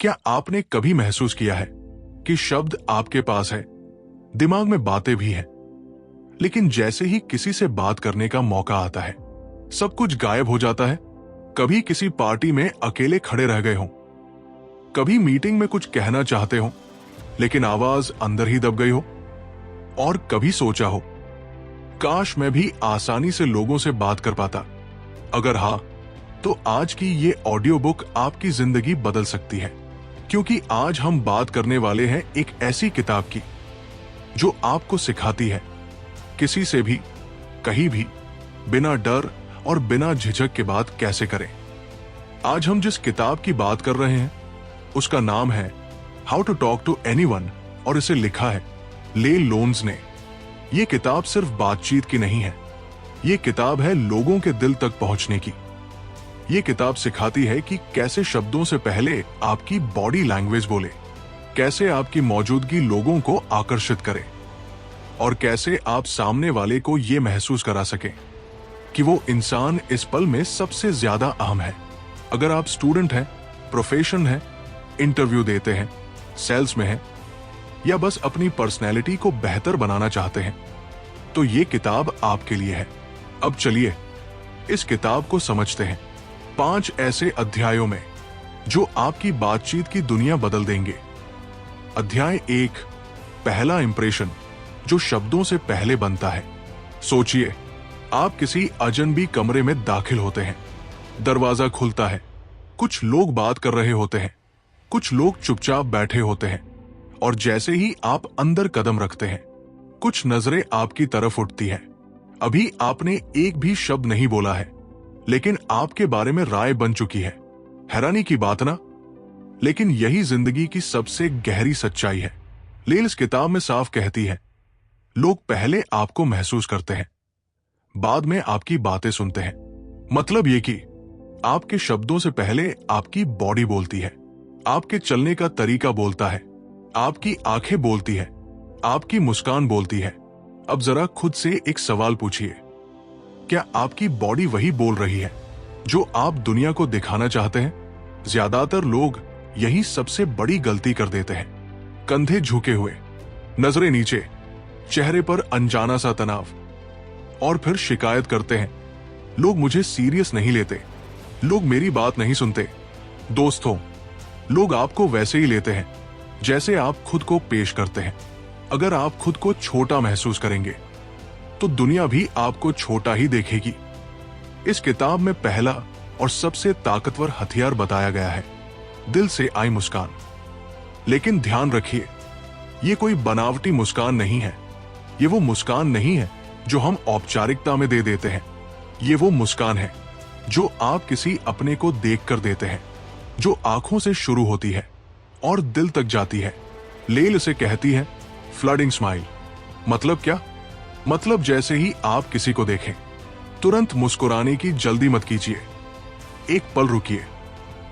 क्या आपने कभी महसूस किया है कि शब्द आपके पास है, दिमाग में बातें भी हैं, लेकिन जैसे ही किसी से बात करने का मौका आता है सब कुछ गायब हो जाता है। कभी किसी पार्टी में अकेले खड़े रह गए हों, कभी मीटिंग में कुछ कहना चाहते हो लेकिन आवाज अंदर ही दब गई हो, और कभी सोचा हो काश मैं भी आसानी से लोगों से बात कर पाता। अगर हाँ, तो आज की ये ऑडियो बुक आपकी जिंदगी बदल सकती है, क्योंकि आज हम बात करने वाले हैं एक ऐसी किताब की जो आपको सिखाती है किसी से भी कहीं भी बिना डर और बिना झिझक के बात कैसे करें। आज हम जिस किताब की बात कर रहे हैं उसका नाम है how to talk to anyone, और इसे लिखा है ले लोन्स ने। यह किताब सिर्फ बातचीत की नहीं है, ये किताब है लोगों के दिल तक पहुंचने की। ये किताब सिखाती है कि कैसे शब्दों से पहले आपकी बॉडी लैंग्वेज बोले, कैसे आपकी मौजूदगी लोगों को आकर्षित करे, और कैसे आप सामने वाले को ये महसूस करा सकें कि वो इंसान इस पल में सबसे ज्यादा अहम है। अगर आप स्टूडेंट हैं, प्रोफेशन है, इंटरव्यू देते हैं, सेल्स में हैं, या बस अपनी पर्सनैलिटी को बेहतर बनाना चाहते हैं, तो ये किताब आपके लिए है। अब चलिए इस किताब को समझते हैं 5 ऐसे अध्यायों में जो आपकी बातचीत की दुनिया बदल देंगे। अध्याय 1, पहला इंप्रेशन, जो शब्दों से पहले बनता है। सोचिए, आप किसी अजनबी कमरे में दाखिल होते हैं, दरवाजा खुलता है, कुछ लोग बात कर रहे होते हैं, कुछ लोग चुपचाप बैठे होते हैं, और जैसे ही आप अंदर कदम रखते हैं कुछ नजरें आपकी तरफ उठती हैं। अभी आपने एक भी शब्द नहीं बोला है, लेकिन आपके बारे में राय बन चुकी है। हैरानी की बात ना, लेकिन यही जिंदगी की सबसे गहरी सच्चाई है। लेल इस किताब में साफ कहती है, लोग पहले आपको महसूस करते हैं, बाद में आपकी बातें सुनते हैं। मतलब ये कि आपके शब्दों से पहले आपकी बॉडी बोलती है, आपके चलने का तरीका बोलता है, आपकी आंखें बोलती है, आपकी मुस्कान बोलती है। अब जरा खुद से एक सवाल पूछिए, क्या आपकी बॉडी वही बोल रही है जो आप दुनिया को दिखाना चाहते हैं? ज्यादातर लोग यही सबसे बड़ी गलती कर देते हैं। कंधे झुके हुए, नजरें नीचे, चेहरे पर अनजाना सा तनाव, और फिर शिकायत करते हैं, लोग मुझे सीरियस नहीं लेते, लोग मेरी बात नहीं सुनते। दोस्तों, लोग आपको वैसे ही लेते हैं जैसे आप खुद को पेश करते हैं। अगर आप खुद को छोटा महसूस करेंगे तो दुनिया भी आपको छोटा ही देखेगी। इस किताब में पहला और सबसे ताकतवर हथियार बताया गया है, दिल से आई मुस्कान। लेकिन ध्यान रखिए, ये कोई बनावटी मुस्कान नहीं है। ये वो मुस्कान नहीं है जो हम औपचारिकता में दे देते हैं। ये वो मुस्कान है जो आप किसी अपने को देखकर देते हैं, जो आंखों से शुरू होती है और दिल तक जाती है। लेल इसे कहती है फ्लडिंग स्माइल। मतलब क्या? मतलब जैसे ही आप किसी को देखें तुरंत मुस्कुराने की जल्दी मत कीजिए। एक पल रुकिए,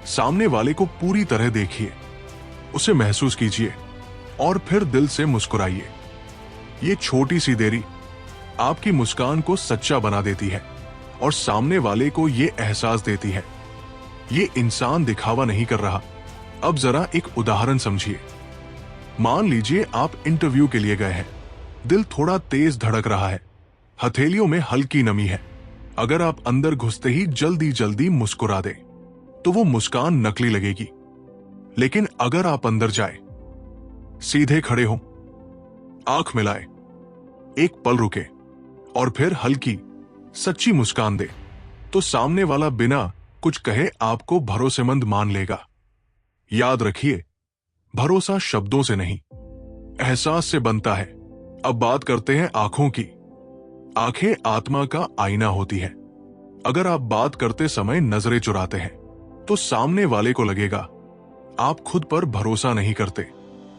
सामने वाले को पूरी तरह देखिए, उसे महसूस कीजिए, और फिर दिल से मुस्कुराइए। ये छोटी सी देरी आपकी मुस्कान को सच्चा बना देती है और सामने वाले को ये एहसास देती है, ये इंसान दिखावा नहीं कर रहा। अब जरा एक उदाहरण समझिए। मान लीजिए आप इंटरव्यू के लिए गए हैं, दिल थोड़ा तेज धड़क रहा है, हथेलियों में हल्की नमी है। अगर आप अंदर घुसते ही जल्दी जल्दी मुस्कुरा दें तो वो मुस्कान नकली लगेगी। लेकिन अगर आप अंदर जाए, सीधे खड़े हो, आंख मिलाए, एक पल रुके और फिर हल्की सच्ची मुस्कान दे, तो सामने वाला बिना कुछ कहे आपको भरोसेमंद मान लेगा। याद रखिए, भरोसा शब्दों से नहीं, एहसास से बनता है। अब बात करते हैं आंखों की। आंखें आत्मा का आईना होती है। अगर आप बात करते समय नजरें चुराते हैं तो सामने वाले को लगेगा आप खुद पर भरोसा नहीं करते।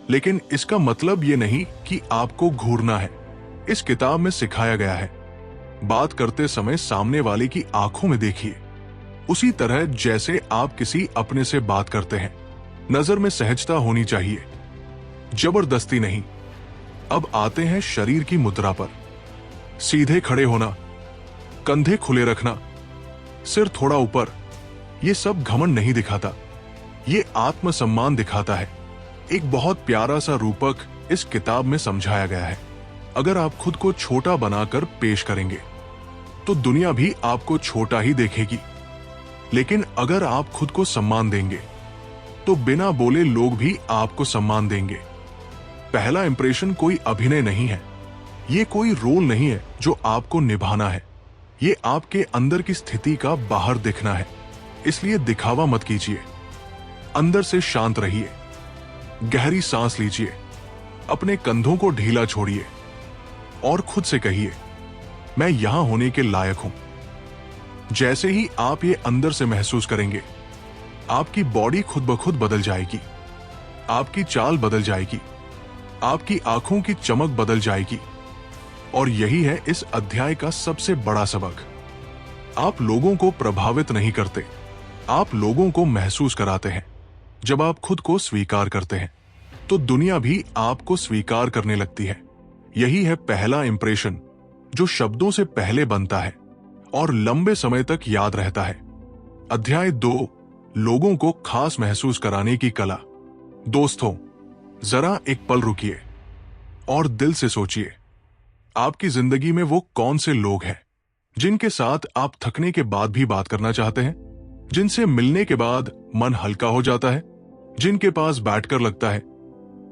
लेकिन इसका मतलब ये नहीं कि आपको घूरना है। इस किताब में सिखाया गया है, बात करते समय सामने वाले की आंखों में देखिए, उसी तरह जैसे आप किसी अपने से बात करते हैं। नजर में सहजता होनी चाहिए, जबरदस्ती नहीं। अब आते हैं शरीर की मुद्रा पर। सीधे खड़े होना, कंधे खुले रखना, सिर थोड़ा ऊपर, ये सब घमंड नहीं दिखाता, ये आत्मसम्मान दिखाता है। एक बहुत प्यारा सा रूपक इस किताब में समझाया गया है। अगर आप खुद को छोटा बनाकर पेश करेंगे तो दुनिया भी आपको छोटा ही देखेगी, लेकिन अगर आप खुद को सम्मान देंगे तो बिना बोले लोग भी आपको सम्मान देंगे। पहला इंप्रेशन कोई अभिनय नहीं है, ये कोई रोल नहीं है जो आपको निभाना है, ये आपके अंदर की स्थिति का बाहर दिखना है। इसलिए दिखावा मत कीजिए, अंदर से शांत रहिए, गहरी सांस लीजिए, अपने कंधों को ढीला छोड़िए और खुद से कहिए, मैं यहां होने के लायक हूं। जैसे ही आप ये अंदर से महसूस करेंगे, आपकी बॉडी खुद ब खुद बदल जाएगी, आपकी चाल बदल जाएगी, आपकी आंखों की चमक बदल जाएगी। और यही है इस अध्याय का सबसे बड़ा सबक। आप लोगों को प्रभावित नहीं करते, आप लोगों को महसूस कराते हैं। जब आप खुद को स्वीकार करते हैं तो दुनिया भी आपको स्वीकार करने लगती है। यही है पहला इंप्रेशन, जो शब्दों से पहले बनता है और लंबे समय तक याद रहता है। अध्याय 2, लोगों को खास महसूस कराने की कला। दोस्तों, जरा एक पल रुकिए और दिल से सोचिए, आपकी जिंदगी में वो कौन से लोग हैं जिनके साथ आप थकने के बाद भी बात करना चाहते हैं, जिनसे मिलने के बाद मन हल्का हो जाता है, जिनके पास बैठकर लगता है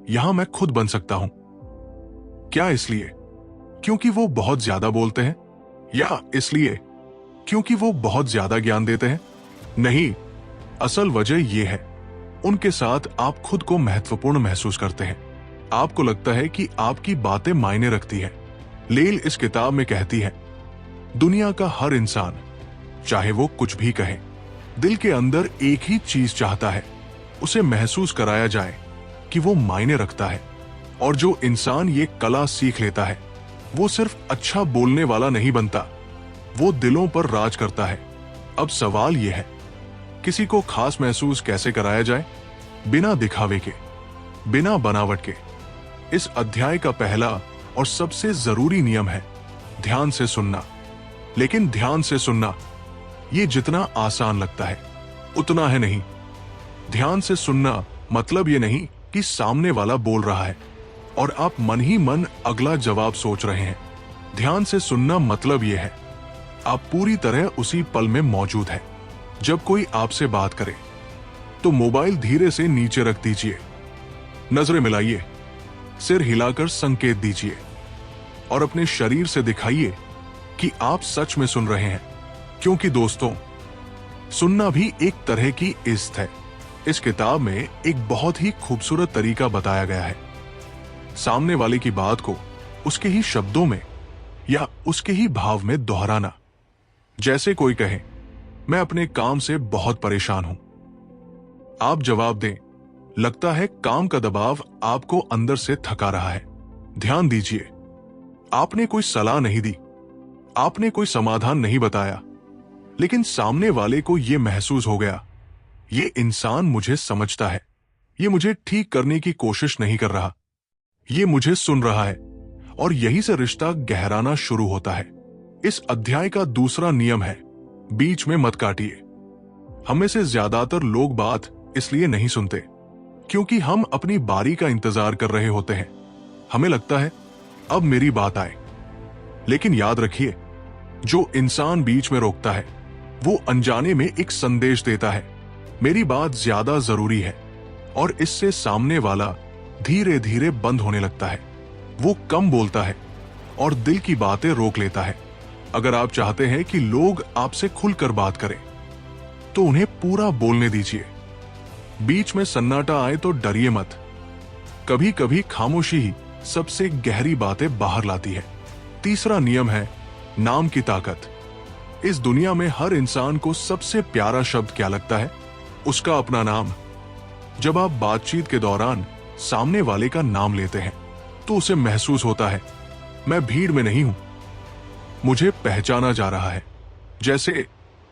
यहां मैं खुद बन सकता हूं। क्या इसलिए क्योंकि वो बहुत ज्यादा बोलते हैं, या इसलिए क्योंकि वो बहुत ज्यादा ज्ञान देते हैं? नहीं, असल वजह यह है, उनके साथ आप खुद को महत्वपूर्ण महसूस करते हैं। आपको लगता है कि आपकी बातें मायने रखती है। लेल इस किताब में कहती है, दुनिया का हर इंसान, चाहे वो कुछ भी कहे, दिल के अंदर एक ही चीज चाहता है, उसे महसूस कराया जाए कि वो मायने रखता है। और जो इंसान ये कला सीख लेता है, वो सिर्फ अच्छा बोलने वाला नहीं बनता, वो दिलों पर राज करता है। अब सवाल यह है, किसी को खास महसूस कैसे कराया जाए? बिना दिखावे के, बिना बनावट के। इस अध्याय का पहला और सबसे जरूरी नियम है ध्यान से सुनना। लेकिन ध्यान से सुनना, ये जितना आसान लगता है उतना है नहीं। ध्यान से सुनना मतलब ये नहीं कि सामने वाला बोल रहा है और आप मन ही मन अगला जवाब सोच रहे हैं। ध्यान से सुनना मतलब ये है, आप पूरी तरह उसी पल में मौजूद हैं। जब कोई आपसे बात करे तो मोबाइल धीरे से नीचे रख दीजिए, नजरें मिलाइए, सिर हिलाकर संकेत दीजिए और अपने शरीर से दिखाइए कि आप सच में सुन रहे हैं। क्योंकि दोस्तों, सुनना भी एक तरह की इज्जत है। इस किताब में एक बहुत ही खूबसूरत तरीका बताया गया है, सामने वाले की बात को उसके ही शब्दों में या उसके ही भाव में दोहराना। जैसे कोई कहे, मैं अपने काम से बहुत परेशान हूं, आप जवाब दें, लगता है काम का दबाव आपको अंदर से थका रहा है। ध्यान दीजिए, आपने कोई सलाह नहीं दी, आपने कोई समाधान नहीं बताया, लेकिन सामने वाले को यह महसूस हो गया, ये इंसान मुझे समझता है, ये मुझे ठीक करने की कोशिश नहीं कर रहा, ये मुझे सुन रहा है। और यही से रिश्ता गहराना शुरू होता है। इस अध्याय का दूसरा नियम है, बीच में मत काटिए। हमें से ज्यादातर लोग बात इसलिए नहीं सुनते क्योंकि हम अपनी बारी का इंतजार कर रहे होते हैं। हमें लगता है अब मेरी बात आए। लेकिन याद रखिए, जो इंसान बीच में रोकता है वो अनजाने में एक संदेश देता है, मेरी बात ज्यादा जरूरी है। और इससे सामने वाला धीरे धीरे बंद होने लगता है। वो कम बोलता है और दिल की बातें रोक लेता है। अगर आप चाहते हैं कि लोग आपसे खुलकर बात करें तो उन्हें पूरा बोलने दीजिए। बीच में सन्नाटा आए तो डरिए मत। कभी कभी खामोशी ही सबसे गहरी बातें बाहर लाती है। तीसरा नियम है नाम की ताकत। इस दुनिया में हर इंसान को सबसे प्यारा शब्द क्या लगता है? उसका अपना नाम। जब आप बातचीत के दौरान सामने वाले का नाम लेते हैं तो उसे महसूस होता है, मैं भीड़ में नहीं हूं, मुझे पहचाना जा रहा है। जैसे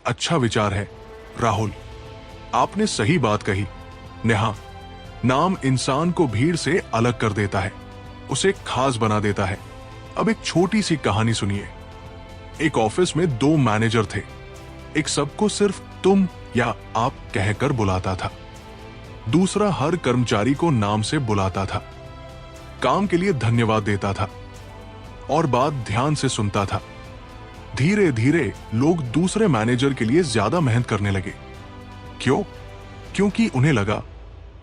अच्छा विचार है राहुल, आपने सही बात कही। नेहा, नाम इंसान को भीड़ से अलग कर देता है, उसे खास बना देता है। अब एक छोटी सी कहानी सुनिए। एक ऑफिस में 2 मैनेजर थे। एक सबको सिर्फ तुम या आप कहकर बुलाता था, दूसरा हर कर्मचारी को नाम से बुलाता था, काम के लिए धन्यवाद देता था और बात ध्यान से सुनता था। धीरे धीरे लोग दूसरे मैनेजर के लिए ज्यादा मेहनत करने लगे। क्यों? क्योंकि उन्हें लगा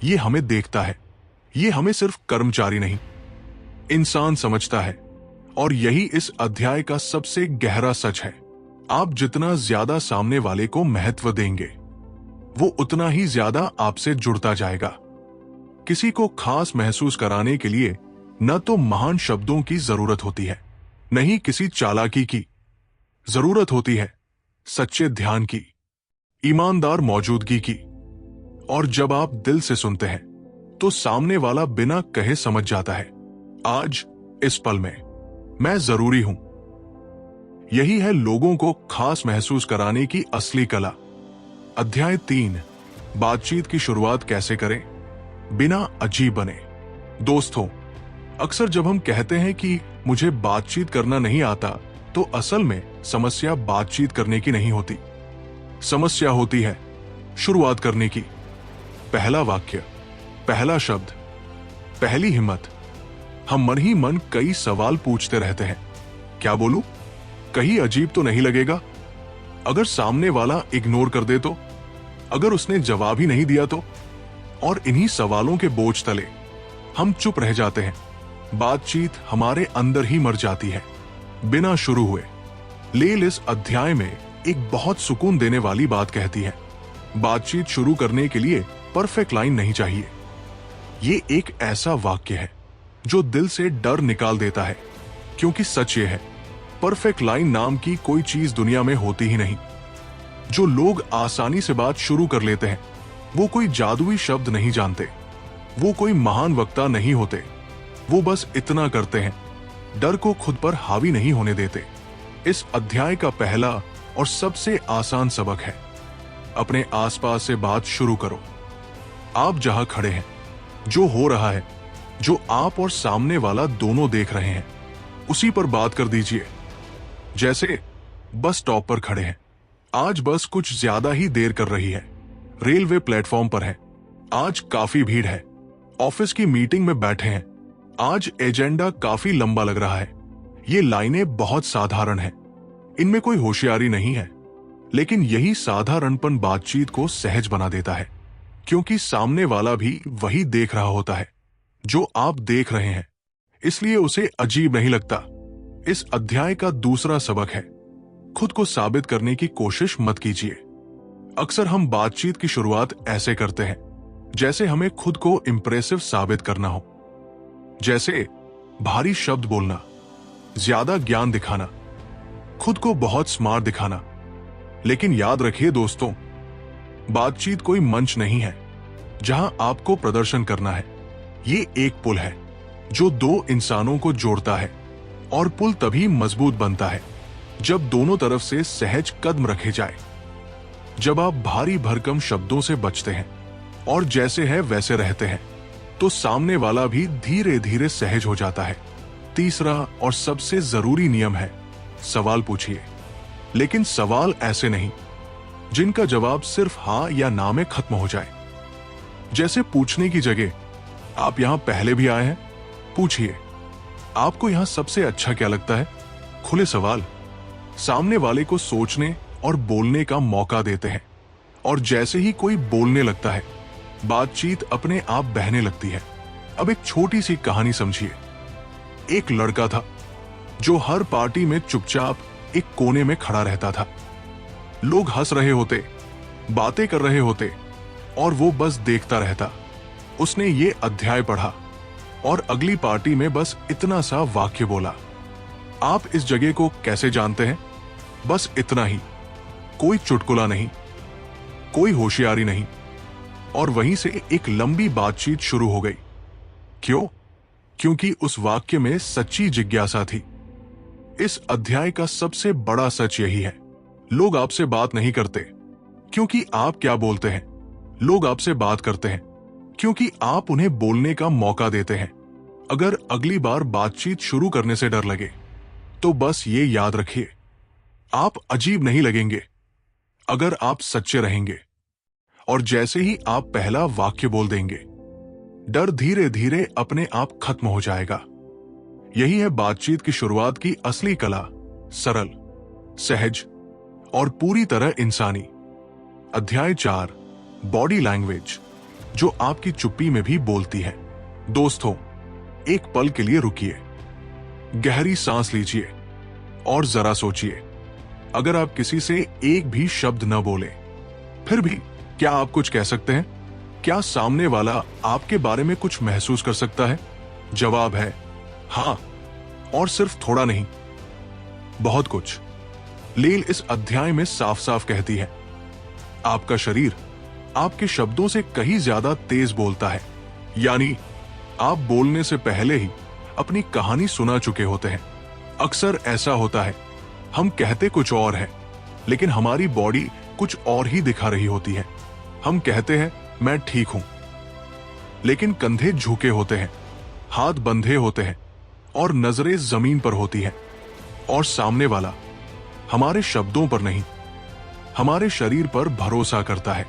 ये हमें देखता है, ये हमें सिर्फ कर्मचारी नहीं इंसान समझता है। और यही इस अध्याय का सबसे गहरा सच है। आप जितना ज्यादा सामने वाले को महत्व देंगे, वो उतना ही ज्यादा आपसे जुड़ता जाएगा। किसी को खास महसूस कराने के लिए न तो महान शब्दों की जरूरत होती है, न ही किसी चालाकी की। जरूरत होती है सच्चे ध्यान की, ईमानदार मौजूदगी की। और जब आप दिल से सुनते हैं तो सामने वाला बिना कहे समझ जाता है, आज इस पल में मैं जरूरी हूं। यही है लोगों को खास महसूस कराने की असली कला। अध्याय 3, बातचीत की शुरुआत कैसे करें बिना अजीब बने। दोस्तों, अक्सर जब हम कहते हैं कि मुझे बातचीत करना नहीं आता, तो असल में समस्या बातचीत करने की नहीं होती। समस्या होती है शुरुआत करने की। पहला वाक्य, पहला शब्द, पहली हिम्मत। हम मन ही मन कई सवाल पूछते रहते हैं। क्या बोलूं? कहीं अजीब तो नहीं लगेगा? अगर सामने वाला इग्नोर कर दे तो? अगर उसने जवाब ही नहीं दिया तो? और इन्हीं सवालों के बोझ तले हम चुप रह जाते हैं। बातचीत हमारे अंदर ही मर जाती है बिना शुरू हुए। लेल इस अध्याय में एक बहुत सुकून देने वाली बात कहती है। बातचीत शुरू करने के लिए परफेक्ट लाइन नहीं चाहिए। ये एक ऐसा वाक्य है जो दिल से डर निकाल देता है, क्योंकि सच ये है, परफेक्ट लाइन नाम की कोई चीज दुनिया में होती ही नहीं। जो लोग आसानी से बात शुरू कर लेते हैं, वो कोई जादुई शब्द नहीं जानते, वो कोई महान वक्ता नहीं होते। वो बस इतना करते हैं, डर को खुद पर हावी नहीं होने देते। इस अध्याय का पहला और सबसे आसान सबक है, अपने आसपास से बात शुरू करो। आप जहां खड़े हैं, जो हो रहा है, जो आप और सामने वाला दोनों देख रहे हैं, उसी पर बात कर दीजिए। जैसे बस स्टॉप पर खड़े हैं, आज बस कुछ ज्यादा ही देर कर रही है, रेलवे प्लेटफॉर्म पर है, आज काफी भीड़ है, ऑफिस की मीटिंग में बैठे हैं, आज एजेंडा काफी लंबा लग रहा है। ये लाइनें बहुत साधारण हैं, इनमें कोई होशियारी नहीं है, लेकिन यही साधारणपन बातचीत को सहज बना देता है, क्योंकि सामने वाला भी वही देख रहा होता है जो आप देख रहे हैं, इसलिए उसे अजीब नहीं लगता। इस अध्याय का दूसरा सबक है, खुद को साबित करने की कोशिश मत कीजिए। अक्सर हम बातचीत की शुरुआत ऐसे करते हैं जैसे हमें खुद को इंप्रेसिव साबित करना हो, जैसे भारी शब्द बोलना, ज्यादा ज्ञान दिखाना, खुद को बहुत स्मार्ट दिखाना। लेकिन याद रखिए दोस्तों, बातचीत कोई मंच नहीं है जहां आपको प्रदर्शन करना है। ये एक पुल है जो दो इंसानों को जोड़ता है, और पुल तभी मजबूत बनता है जब दोनों तरफ से सहज कदम रखे जाए। जब आप भारी भरकम शब्दों से बचते हैं और जैसे है वैसे रहते हैं, तो सामने वाला भी धीरे धीरे सहज हो जाता है। तीसरा और सबसे जरूरी नियम है, सवाल पूछिए, लेकिन सवाल ऐसे नहीं जिनका जवाब सिर्फ हाँ या ना में खत्म हो जाए। जैसे पूछने की जगह आप यहां पहले भी आए हैं, पूछिए आपको यहां सबसे अच्छा क्या लगता है। खुले सवाल सामने वाले को सोचने और बोलने का मौका देते हैं, और जैसे ही कोई बोलने लगता है, बातचीत अपने आप बहने लगती है। अब एक छोटी सी कहानी समझिए। एक लड़का था जो हर पार्टी में चुपचाप एक कोने में खड़ा रहता था। लोग हंस रहे होते, बातें कर रहे होते, और वो बस देखता रहता। उसने ये अध्याय पढ़ा और अगली पार्टी में बस इतना सा वाक्य बोला। आप इस जगह को कैसे जानते हैं? बस इतना ही, कोई चुटकुला नहीं, कोई होशियारी नहीं, और वहीं से एक लंबी बातचीत शुरू हो गई। क्यों? क्योंकि उस वाक्य में सच्ची जिज्ञासा थी। इस अध्याय का सबसे बड़ा सच यही है, लोग आपसे बात नहीं करते क्योंकि आप क्या बोलते हैं, लोग आपसे बात करते हैं क्योंकि आप उन्हें बोलने का मौका देते हैं। अगर अगली बार बातचीत शुरू करने से डर लगे, तो बस ये याद रखिए, आप अजीब नहीं लगेंगे अगर आप सच्चे रहेंगे। और जैसे ही आप पहला वाक्य बोल देंगे, डर धीरे धीरे अपने आप खत्म हो जाएगा। यही है बातचीत की शुरुआत की असली कला, सरल, सहज और पूरी तरह इंसानी। अध्याय 4, बॉडी लैंग्वेज, जो आपकी चुप्पी में भी बोलती है। दोस्तों, एक पल के लिए रुकिए, गहरी सांस लीजिए और जरा सोचिए, अगर आप किसी से एक भी शब्द न बोले, फिर भी क्या आप कुछ कह सकते हैं? क्या सामने वाला आपके बारे में कुछ महसूस कर सकता है? जवाब है हाँ, और सिर्फ थोड़ा नहीं, बहुत कुछ। लेल इस अध्याय में साफ साफ कहती है, आपका शरीर आपके शब्दों से कहीं ज्यादा तेज बोलता है। यानी आप बोलने से पहले ही अपनी कहानी सुना चुके होते हैं। अक्सर ऐसा होता है, हम कहते कुछ और है, लेकिन हमारी बॉडी कुछ और ही दिखा रही होती है। हम कहते हैं मैं ठीक हूं, लेकिन कंधे झुके होते हैं, हाथ बंधे होते हैं और नजरें जमीन पर होती हैं। और सामने वाला हमारे शब्दों पर नहीं, हमारे शरीर पर भरोसा करता है।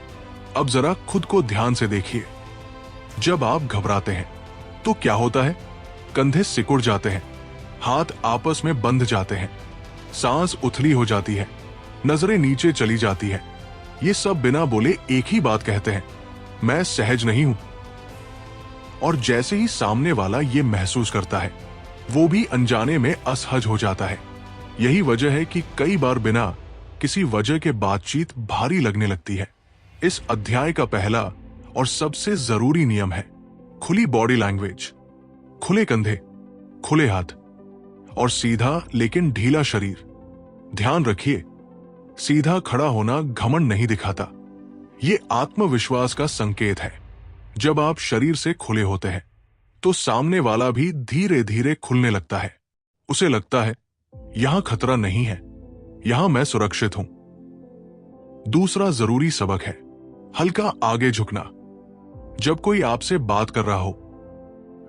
अब जरा खुद को ध्यान से देखिए। जब आप घबराते हैं तो क्या होता है? कंधे सिकुड़ जाते हैं, हाथ आपस में बंध जाते हैं, सांस उथली हो जाती है, नजरें नीचे चली जाती है। ये सब बिना बोले एक ही बात कहते हैं, मैं सहज नहीं हूं। और जैसे ही सामने वाला ये महसूस करता है, वो भी अनजाने में असहज हो जाता है। यही वजह है कि कई बार बिना किसी वजह के बातचीत भारी लगने लगती है। इस अध्याय का पहला और सबसे जरूरी नियम है खुली बॉडी लैंग्वेज। खुले कंधे, खुले हाथ और सीधा लेकिन ढीला शरीर। ध्यान रखिए, सीधा खड़ा होना घमंड नहीं दिखाता, ये आत्मविश्वास का संकेत है। जब आप शरीर से खुले होते हैं तो सामने वाला भी धीरे धीरे खुलने लगता है। उसे लगता है यहां खतरा नहीं है, यहां मैं सुरक्षित हूं। दूसरा जरूरी सबक है हल्का आगे झुकना। जब कोई आपसे बात कर रहा हो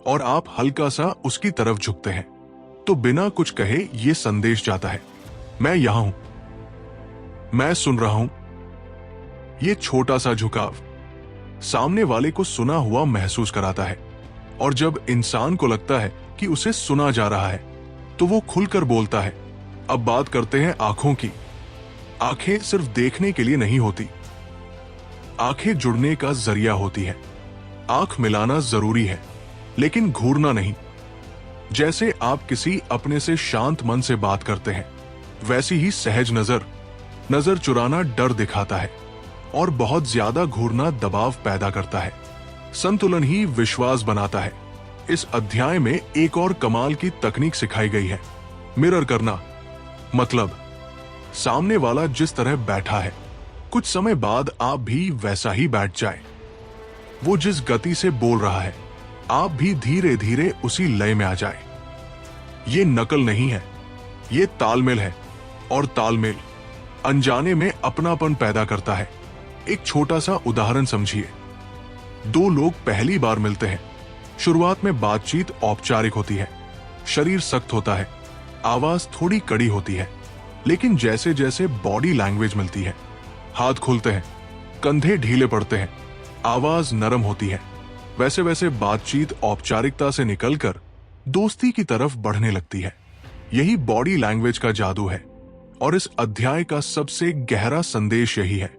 और आप हल्का सा उसकी तरफ झुकते हैं, तो बिना कुछ कहे यह संदेश जाता है, मैं यहां हूं, मैं सुन रहा हूं। यह छोटा सा झुकाव सामने वाले को सुना हुआ महसूस कराता है। और जब इंसान को लगता है कि उसे सुना जा रहा है, तो वो खुलकर बोलता है। अब बात करते हैं आंखों की। आंखें सिर्फ देखने के लिए नहीं होती, आंखें जुड़ने का जरिया होती है। आंख मिलाना जरूरी है, लेकिन घूरना नहीं। जैसे आप किसी अपने से शांत मन से बात करते हैं, वैसी ही सहज नजर चुराना डर दिखाता है और बहुत ज्यादा घूरना दबाव पैदा करता है। संतुलन ही विश्वास बनाता है। इस अध्याय में एक और कमाल की तकनीक सिखाई गई है, मिरर करना। मतलब सामने वाला जिस तरह बैठा है, कुछ समय बाद आप भी वैसा ही बैठ जाए। वो जिस गति से बोल रहा है, आप भी धीरे धीरे उसी लय में आ जाए। ये नकल नहीं है, ये तालमेल है। और तालमेल अनजाने में अपनापन पैदा करता है। एक छोटा सा उदाहरण समझिए। दो लोग पहली बार मिलते हैं। शुरुआत में बातचीत औपचारिक होती है, शरीर सख्त होता है, आवाज थोड़ी कड़ी होती है। लेकिन जैसे जैसे बॉडी लैंग्वेज मिलती है, हाथ खुलते हैं, कंधे ढीले पड़ते हैं, आवाज नरम होती है, वैसे वैसे बातचीत औपचारिकता से निकलकर दोस्ती की तरफ बढ़ने लगती है। यही बॉडी लैंग्वेज का जादू है और इस अध्याय का सबसे गहरा संदेश यही है।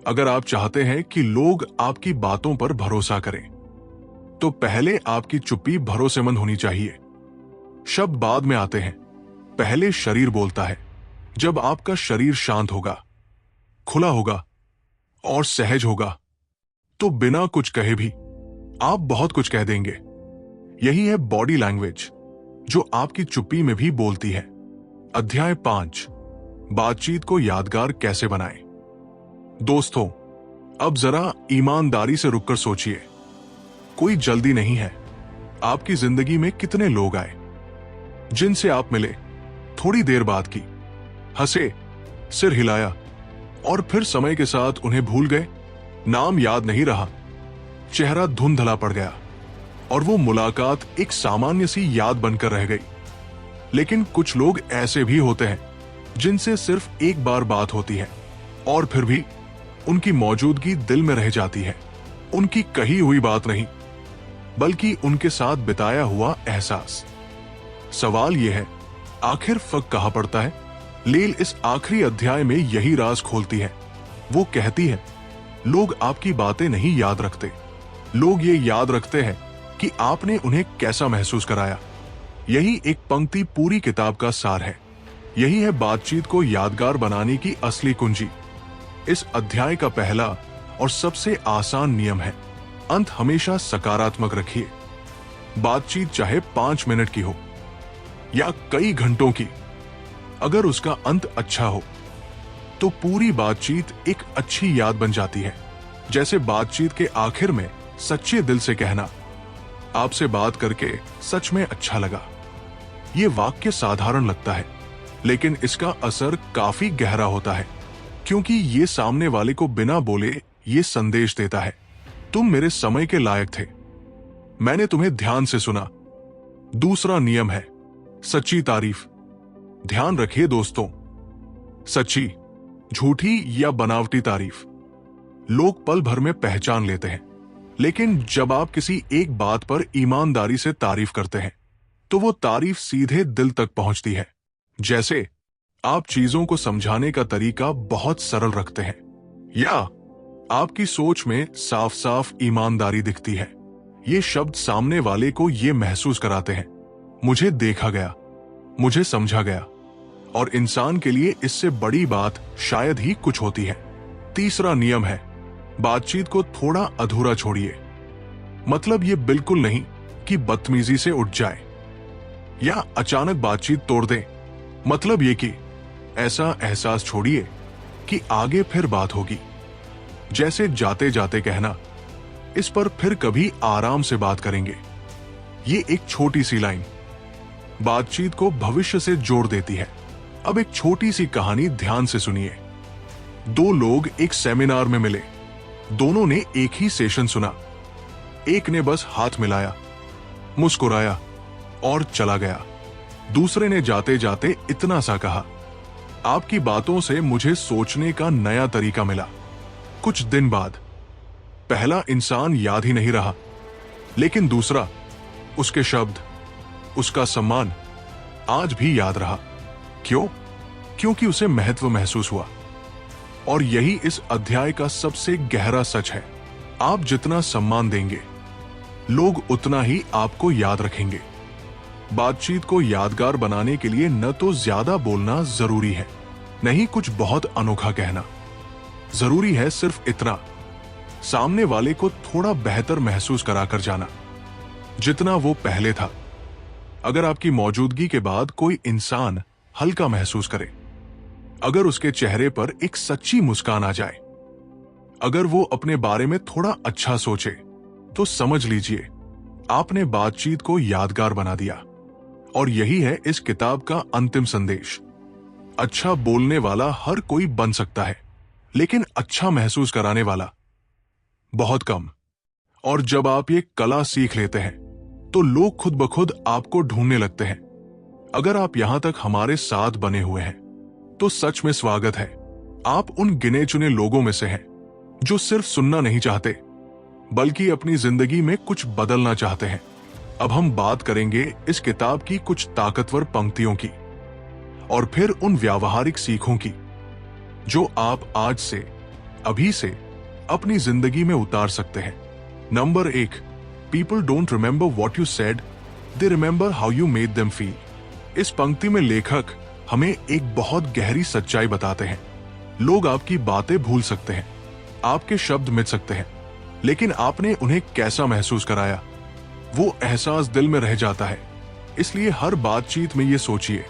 अगर आप चाहते हैं कि लोग आपकी बातों पर भरोसा करें, तो पहले आपकी चुप्पी भरोसेमंद होनी चाहिए। शब्द बाद में आते हैं, पहले शरीर बोलता है। जब आपका शरीर शांत होगा, खुला होगा और सहज होगा, तो बिना कुछ कहे भी आप बहुत कुछ कह देंगे। यही है बॉडी लैंग्वेज, जो आपकी चुप्पी में भी बोलती है। अध्याय 5, बातचीत को यादगार कैसे बनाएं। दोस्तों, अब जरा ईमानदारी से रुककर सोचिए। कोई जल्दी नहीं है। आपकी जिंदगी में कितने लोग आए जिनसे आप मिले, थोड़ी देर बात की, हंसे, सिर हिलाया और फिर समय के साथ उन्हें भूल गए। नाम याद नहीं रहा, चेहरा धुंधला पड़ गया और वो मुलाकात एक सामान्य सी याद बनकर रह गई। लेकिन कुछ लोग ऐसे भी होते हैं जिनसे सिर्फ एक बार बात होती है और फिर भी उनकी मौजूदगी दिल में रह जाती है। उनकी कही हुई बात नहीं, बल्कि उनके साथ बिताया हुआ एहसास। सवाल यह है, आखिर फर्क कहां पड़ता है? लेल इस आखिरी अध्याय में यही राज खोलती है। वो कहती है, लोग आपकी बातें नहीं याद रखते, लोग ये याद रखते हैं कि आपने उन्हें कैसा महसूस कराया। यही एक पंक्ति पूरी किताब का सार है। यही है बातचीत को यादगार बनाने की असली कुंजी। इस अध्याय का पहला और सबसे आसान नियम है, अंत हमेशा सकारात्मक रखिए। बातचीत चाहे 5 मिनट की हो या कई घंटों की, अगर उसका अंत अच्छा हो तो पूरी बातचीत एक अच्छी याद बन जाती है। जैसे बातचीत के आखिर में सच्चे दिल से कहना, आपसे बात करके सच में अच्छा लगा। ये वाक्य साधारण लगता है, लेकिन इसका असर काफी गहरा होता है, क्योंकि ये सामने वाले को बिना बोले ये संदेश देता है, तुम मेरे समय के लायक थे, मैंने तुम्हें ध्यान से सुना। दूसरा नियम है सच्ची तारीफ। ध्यान रखिए दोस्तों, सच्ची, झूठी या बनावटी तारीफ लोग पल भर में पहचान लेते हैं, लेकिन जब आप किसी एक बात पर ईमानदारी से तारीफ करते हैं तो वो तारीफ सीधे दिल तक पहुंचती है। जैसे आप चीजों को समझाने का तरीका बहुत सरल रखते हैं, या आपकी सोच में साफ साफ ईमानदारी दिखती है। ये शब्द सामने वाले को ये महसूस कराते हैं, मुझे देखा गया, मुझे समझा गया, और इंसान के लिए इससे बड़ी बात शायद ही कुछ होती है। तीसरा नियम है, बातचीत को थोड़ा अधूरा छोड़िए। मतलब ये बिल्कुल नहीं कि बदतमीजी से उठ जाए या अचानक बातचीत तोड़ दें। मतलब ये कि ऐसा एहसास छोड़िए कि आगे फिर बात होगी। जैसे जाते जाते कहना, इस पर फिर कभी आराम से बात करेंगे। ये एक छोटी सी लाइन बातचीत को भविष्य से जोड़ देती है। अब एक छोटी सी कहानी ध्यान से सुनिए। 2 लोग एक सेमिनार में मिले। दोनों ने एक ही सेशन सुना। एक ने बस हाथ मिलाया, मुस्कुराया और चला गया। दूसरे ने जाते जाते इतना सा कहा, आपकी बातों से मुझे सोचने का नया तरीका मिला। कुछ दिन बाद पहला इंसान याद ही नहीं रहा, लेकिन दूसरा, उसके शब्द, उसका सम्मान आज भी याद रहा। क्यों? क्योंकि उसे महत्व महसूस हुआ। और यही इस अध्याय का सबसे गहरा सच है। आप जितना सम्मान देंगे, लोग उतना ही आपको याद रखेंगे। बातचीत को यादगार बनाने के लिए न तो ज्यादा बोलना जरूरी है, नहीं कुछ बहुत अनोखा कहना। जरूरी है सिर्फ इतना, सामने वाले को थोड़ा बेहतर महसूस कराकर जाना, जितना वो पहले था। अगर आपकी मौजूदगी के बाद कोई इंसान हल्का महसूस करे, अगर उसके चेहरे पर एक सच्ची मुस्कान आ जाए, अगर वो अपने बारे में थोड़ा अच्छा सोचे, तो समझ लीजिए आपने बातचीत को यादगार बना दिया। और यही है इस किताब का अंतिम संदेश। अच्छा बोलने वाला हर कोई बन सकता है, लेकिन अच्छा महसूस कराने वाला बहुत कम। और जब आप ये कला सीख लेते हैं, तो लोग खुद ब खुद आपको ढूंढने लगते हैं। अगर आप यहां तक हमारे साथ बने हुए हैं, तो सच में स्वागत है। आप उन गिने चुने लोगों में से हैं जो सिर्फ सुनना नहीं चाहते, बल्कि अपनी जिंदगी में कुछ बदलना चाहते हैं। अब हम बात करेंगे इस किताब की कुछ ताकतवर पंक्तियों की, और फिर उन व्यावहारिक सीखों की जो आप आज से, अभी से अपनी जिंदगी में उतार सकते हैं। Number 1, people don't remember what you said, they remember how you made them feel. इस पंक्ति में लेखक हमें एक बहुत गहरी सच्चाई बताते हैं। लोग आपकी बातें भूल सकते हैं, आपके शब्द मिट सकते हैं, लेकिन आपने उन्हें कैसा महसूस कराया, वो एहसास दिल में रह जाता है। इसलिए हर बातचीत में ये सोचिए,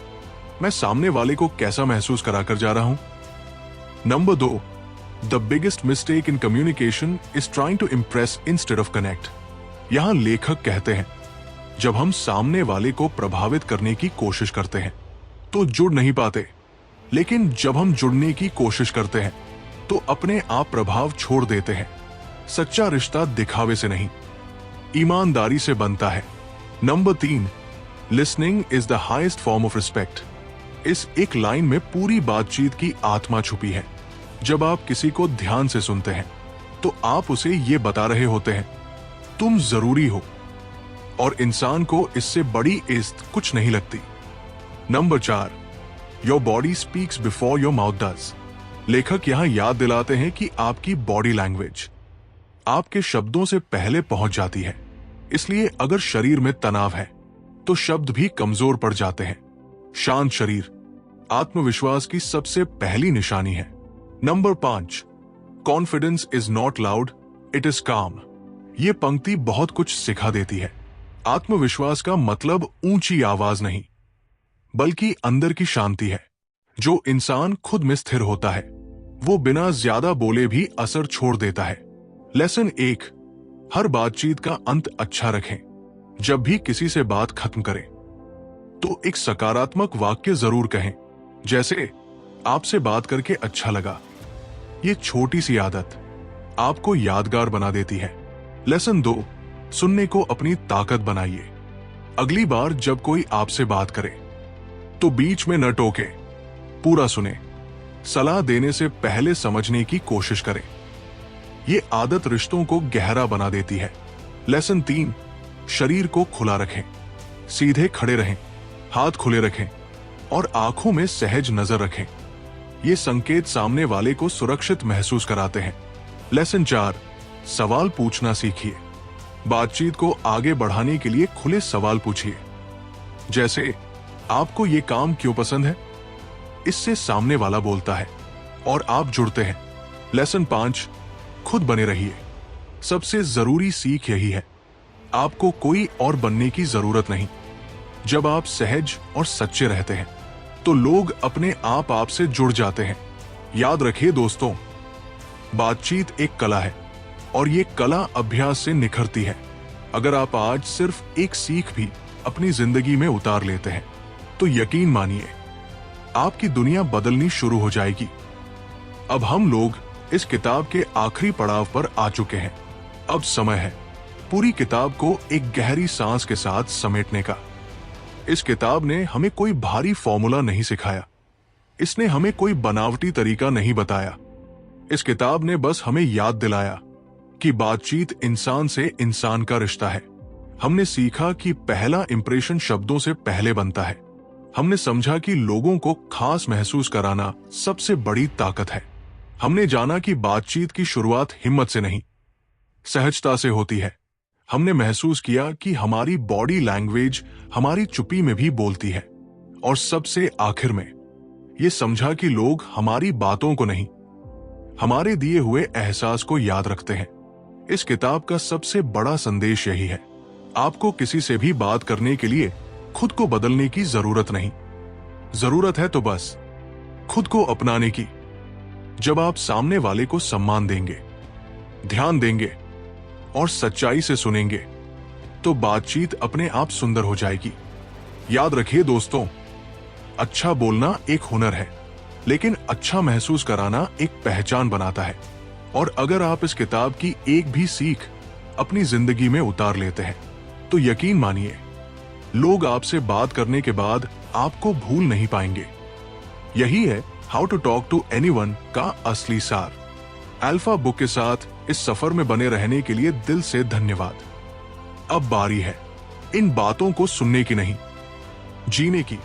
मैं सामने वाले को कैसा महसूस कराकर जा रहा हूं। Number 2, the biggest mistake in communication is trying to impress instead of connect. यहां लेखक कहते हैं, जब हम सामने वाले को प्रभावित करने की कोशिश करते हैं तो जुड़ नहीं पाते, लेकिन जब हम जुड़ने की कोशिश करते हैं तो अपने आप प्रभाव छोड़ देते हैं। सच्चा रिश्ता दिखावे से नहीं, ईमानदारी से बनता है। Number 3, listening is the highest form of respect. इस एक लाइन में पूरी बातचीत की आत्मा छुपी है। जब आप किसी को ध्यान से सुनते हैं तो आप उसे ये बता रहे होते हैं, तुम जरूरी हो, और इंसान को इससे बड़ी इज्जत कुछ नहीं लगती। Number 4, your body speaks before your mouth does. लेखक यहां याद दिलाते हैं कि आपकी बॉडी लैंग्वेज आपके शब्दों से पहले पहुंच जाती है। इसलिए अगर शरीर में तनाव है तो शब्द भी कमजोर पड़ जाते हैं। शांत शरीर आत्मविश्वास की सबसे पहली निशानी है। Number 5, confidence is not loud, it is काम। ये पंक्ति बहुत कुछ सिखा देती है। आत्मविश्वास का मतलब ऊंची आवाज नहीं, बल्कि अंदर की शांति है। जो इंसान खुद में स्थिर होता है वो बिना ज्यादा बोले भी असर छोड़ देता है। लेसन 1, हर बातचीत का अंत अच्छा रखें। जब भी किसी से बात खत्म करें तो एक सकारात्मक वाक्य जरूर कहें, जैसे आपसे बात करके अच्छा लगा। ये छोटी सी आदत आपको यादगार बना देती है। लेसन 2, सुनने को अपनी ताकत बनाइए। अगली बार जब कोई आपसे बात करे तो बीच में न टोके, पूरा सुने। सलाह देने से पहले समझने की कोशिश करें। ये आदत रिश्तों को गहरा बना देती है। लेसन 3, शरीर को खुला रखें। सीधे खड़े रहें, हाथ खुले रखें और आंखों में सहज नजर रखें। ये संकेत सामने वाले को सुरक्षित महसूस कराते हैं। लेसन 4, सवाल पूछना सीखिए। बातचीत को आगे बढ़ाने के लिए खुले सवाल पूछिए, जैसे आपको ये काम क्यों पसंद है। इससे सामने वाला बोलता है और आप जुड़ते हैं। लेसन 5, खुद बने रहिए। सबसे जरूरी सीख यही है, आपको कोई और बनने की जरूरत नहीं। जब आप सहज और सच्चे रहते हैं तो लोग अपने आप आपसे जुड़ जाते हैं। याद रखिए दोस्तों, बातचीत एक कला है और ये कला अभ्यास से निखरती है। अगर आप आज सिर्फ एक सीख भी अपनी जिंदगी में उतार लेते हैं तो यकीन मानिए आपकी दुनिया बदलनी शुरू हो जाएगी। अब हम लोग इस किताब के आखिरी पड़ाव पर आ चुके हैं। अब समय है पूरी किताब को एक गहरी सांस के साथ समेटने का। इस किताब ने हमें कोई भारी फॉर्मूला नहीं सिखाया, इसने हमें कोई बनावटी तरीका नहीं बताया। इस किताब ने बस हमें याद दिलाया कि बातचीत इंसान से इंसान का रिश्ता है। हमने सीखा कि पहला इंप्रेशन शब्दों से पहले बनता है। हमने समझा कि लोगों को खास महसूस कराना सबसे बड़ी ताकत है। हमने जाना कि बातचीत की शुरुआत हिम्मत से नहीं, सहजता से होती है। हमने महसूस किया कि हमारी बॉडी लैंग्वेज हमारी चुप्पी में भी बोलती है। और सबसे आखिर में ये समझा कि लोग हमारी बातों को नहीं, हमारे दिए हुए एहसास को याद रखते हैं। इस किताब का सबसे बड़ा संदेश यही है, आपको किसी से भी बात करने के लिए खुद को बदलने की जरूरत नहीं। जरूरत है तो बस खुद को अपनाने की। जब आप सामने वाले को सम्मान देंगे, ध्यान देंगे और सच्चाई से सुनेंगे तो बातचीत अपने आप सुंदर हो जाएगी। याद रखिए दोस्तों, अच्छा बोलना एक हुनर है, लेकिन अच्छा महसूस कराना एक पहचान बनाता है। और अगर आप इस किताब की एक भी सीख अपनी जिंदगी में उतार लेते हैं तो यकीन मानिए लोग आपसे बात करने के बाद आपको भूल नहीं पाएंगे। यही है how to talk to anyone का असली सार। अल्फा बुक के साथ इस सफर में बने रहने के लिए दिल से धन्यवाद। अब बारी है इन बातों को सुनने की नहीं, जीने की।